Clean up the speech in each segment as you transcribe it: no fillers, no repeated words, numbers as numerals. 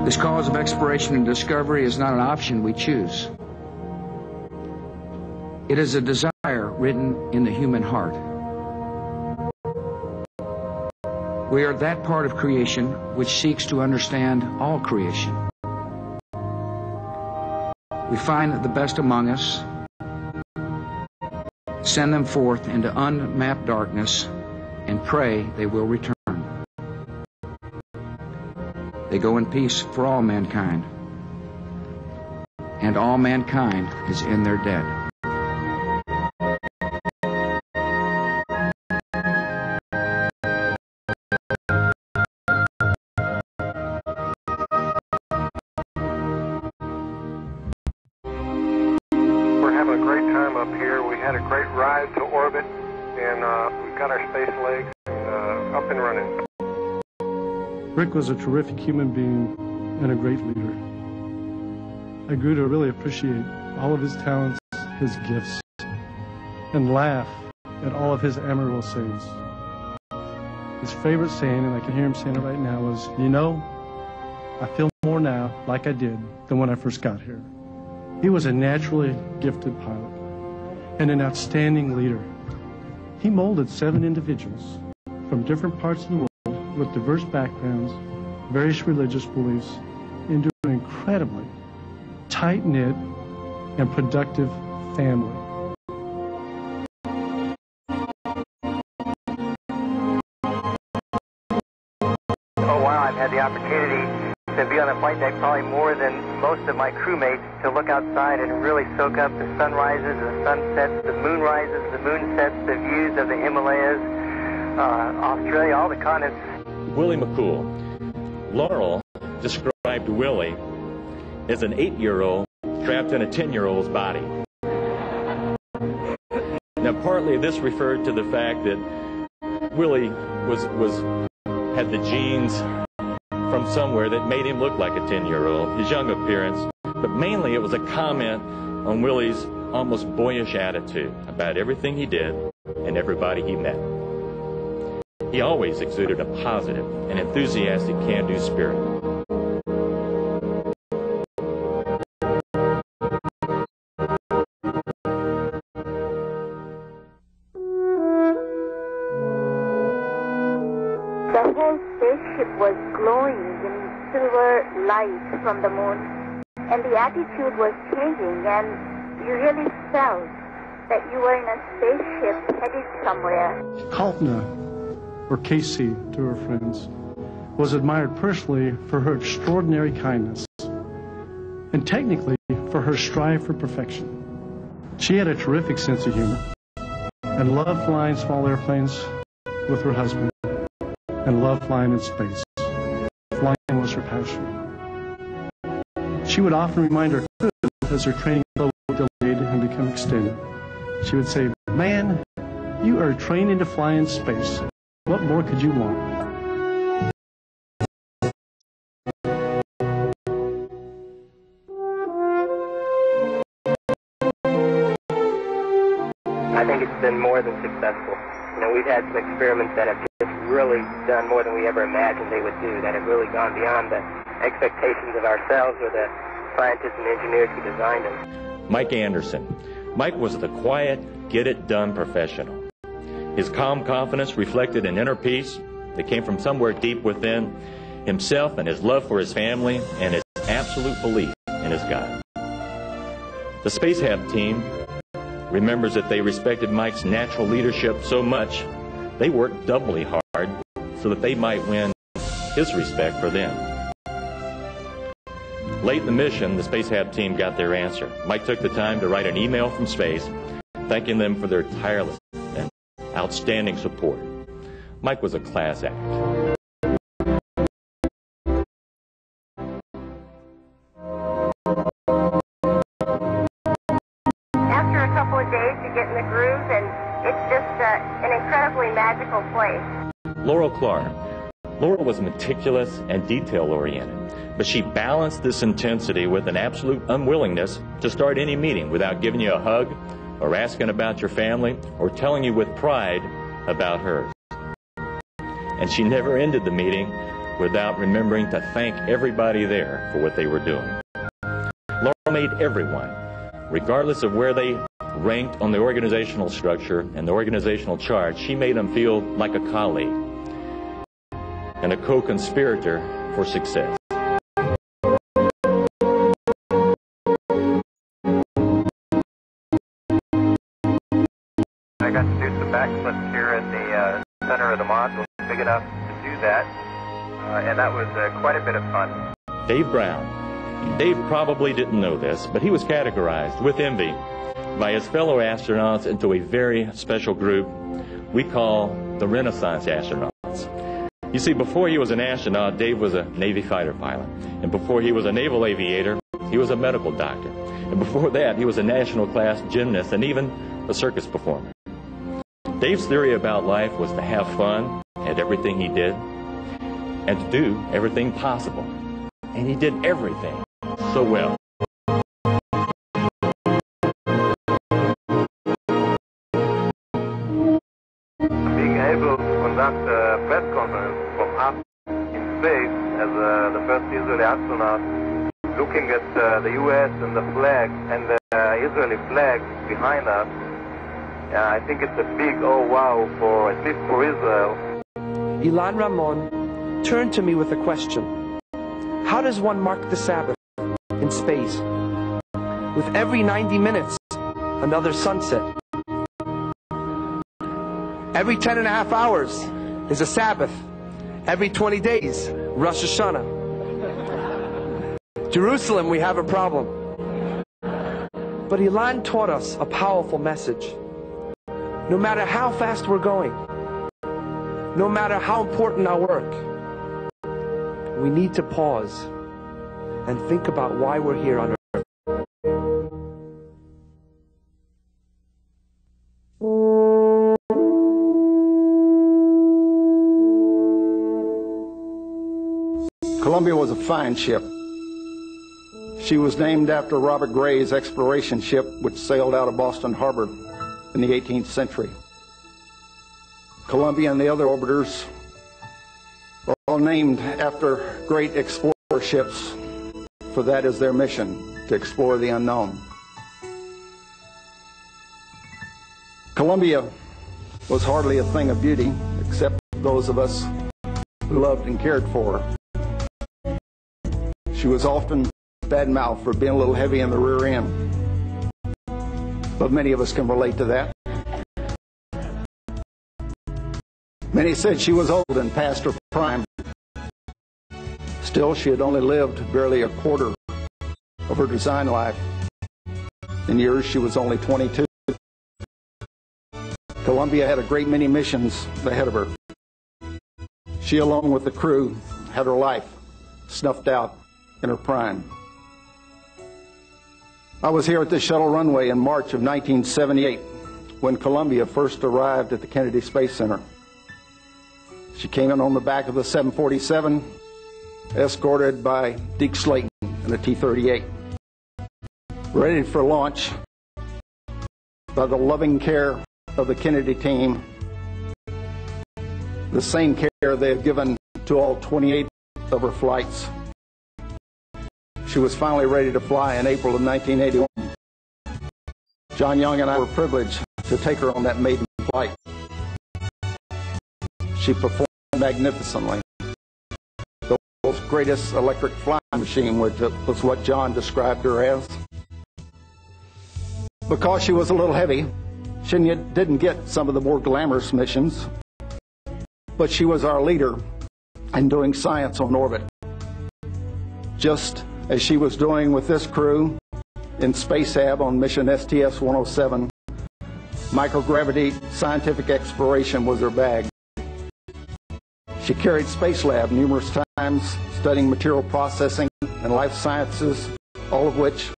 This cause of exploration and discovery is not an option we choose. It is a desire written in the human heart. We are that part of creation which seeks to understand all creation. We find the best among us, send them forth into unmapped darkness, and pray they will return. They go in peace for all mankind, and all mankind is in their dead. We're having a great time up here. We had a great ride to orbit, and we've got our space legs up and running. Rick was a terrific human being and a great leader. I grew to really appreciate all of his talents, his gifts, and laugh at all of his admirable sayings. His favorite saying, and I can hear him saying it right now, was, "You know, I feel more now like I did than when I first got here." He was a naturally gifted pilot and an outstanding leader. He molded 7 individuals from different parts of the world with diverse backgrounds, various religious beliefs, into an incredibly tight-knit and productive family. Oh wow, I've had the opportunity to be on the flight deck probably more than most of my crewmates, to look outside and really soak up the sunrises, the sunsets, the moonrises, the moonsets, the views of the Himalayas, Australia, all the continents. Willie McCool. Laurel described Willie as an 8-year-old trapped in a 10-year-old's body. Now, partly this referred to the fact that Willie had the genes from somewhere that made him look like a 10-year-old, his young appearance, but mainly it was a comment on Willie's almost boyish attitude about everything he did and everybody he met. He always exuded a positive and enthusiastic can-do spirit. The whole spaceship was glowing in silver light from the moon, and the attitude was changing, and you really felt that you were in a spaceship headed somewhere. Kalpna, or Casey to her friends, was admired personally for her extraordinary kindness and technically for her strive for perfection. She had a terrific sense of humor and loved flying small airplanes with her husband and loved flying in space. Flying was her passion. She would often remind her crew as her training was delayed and become extended. She would say, "Man, you are training to fly in space. What more could you want?" I think it's been more than successful. You know, we've had some experiments that have just really done more than we ever imagined they would do, that have really gone beyond the expectations of ourselves or the scientists and engineers who designed them. Mike Anderson. Mike was the quiet, get-it-done professional. His calm confidence reflected an inner peace that came from somewhere deep within himself, and his love for his family, and his absolute belief in his God. The Space Hab team remembers that they respected Mike's natural leadership so much, they worked doubly hard so that they might win his respect for them. Late in the mission, the Space Hab team got their answer. Mike took the time to write an email from space, thanking them for their tireless and outstanding support. Mike was a class act. After a couple of days, you get in the groove, and it's just an incredibly magical place. Laurel Clark. Laurel was meticulous and detail-oriented, but she balanced this intensity with an absolute unwillingness to start any meeting without giving you a hug or asking about your family or telling you with pride about hers. And she never ended the meeting without remembering to thank everybody there for what they were doing. Laura made everyone, regardless of where they ranked on the organizational structure and the organizational chart, she made them feel like a colleague and a co-conspirator for success. I got to do some backflips here in the center of the module, big enough to do that, and that was quite a bit of fun. Dave Brown. Dave probably didn't know this, but he was categorized with envy by his fellow astronauts into a very special group we call the Renaissance astronauts. You see, before he was an astronaut, Dave was a Navy fighter pilot. And before he was a naval aviator, he was a medical doctor. And before that, he was a national class gymnast and even a circus performer. Dave's theory about life was to have fun at everything he did and to do everything possible. And he did everything so well. Being able to conduct a press conference from up in space as the first Israeli astronaut, looking at the U.S. and the flag and the Israeli flag behind us, I think it's a big oh wow for, at least for Israel. Ilan Ramon turned to me with a question. How does one mark the Sabbath in space? With every 90 minutes, another sunset. Every 10 and a half hours is a Sabbath. Every 20 days, Rosh Hashanah. Jerusalem, we have a problem. But Ilan taught us a powerful message. No matter how fast we're going, no matter how important our work, we need to pause and think about why we're here on Earth. Columbia was a fine ship. She was named after Robert Gray's exploration ship, which sailed out of Boston Harbor in the 18th century. Columbia and the other orbiters are all named after great explorer ships, for that is their mission, to explore the unknown. Columbia was hardly a thing of beauty, except those of us who loved and cared for her. She was often bad-mouthed for being a little heavy in the rear end, but many of us can relate to that. Many said she was old and past her prime. Still, she had only lived barely a quarter of her design life. In years, she was only 22. Columbia had a great many missions ahead of her. She, along with the crew, had her life snuffed out in her prime. I was here at the shuttle runway in March of 1978 when Columbia first arrived at the Kennedy Space Center. She came in on the back of the 747, escorted by Deke Slayton in a T-38. Ready for launch by the loving care of the Kennedy team, the same care they had given to all 28 of her flights. She was finally ready to fly in April of 1981. John Young and I were privileged to take her on that maiden flight. She performed magnificently. The world's greatest electric flying machine, which was what John described her as. Because she was a little heavy, she didn't get some of the more glamorous missions, but she was our leader in doing science on orbit. Just as she was doing with this crew in Space Hab on mission STS-107, microgravity scientific exploration was her bag. She carried Space Lab numerous times, studying material processing and life sciences, all of which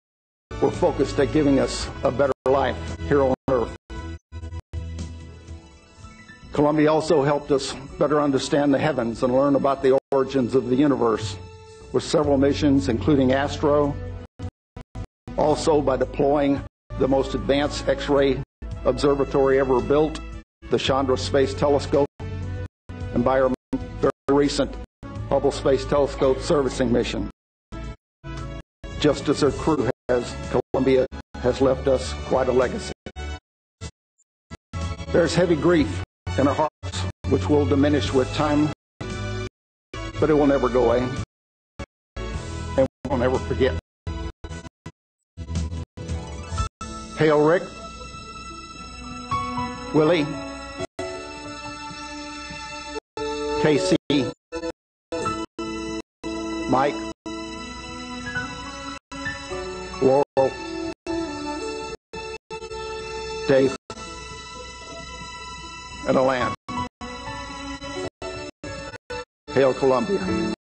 were focused at giving us a better life here on Earth. Columbia also helped us better understand the heavens and learn about the origins of the universe, with several missions, including Astro, also by deploying the most advanced X-ray observatory ever built, the Chandra Space Telescope, and by our very recent Hubble Space Telescope servicing mission. Just as their crew has, Columbia has left us quite a legacy. There's heavy grief in our hearts, which will diminish with time, but it will never go away, and we'll never forget. Hail Rick, Willie, Casey, Mike, Laurel, Dave, and Alan. Hail Columbia.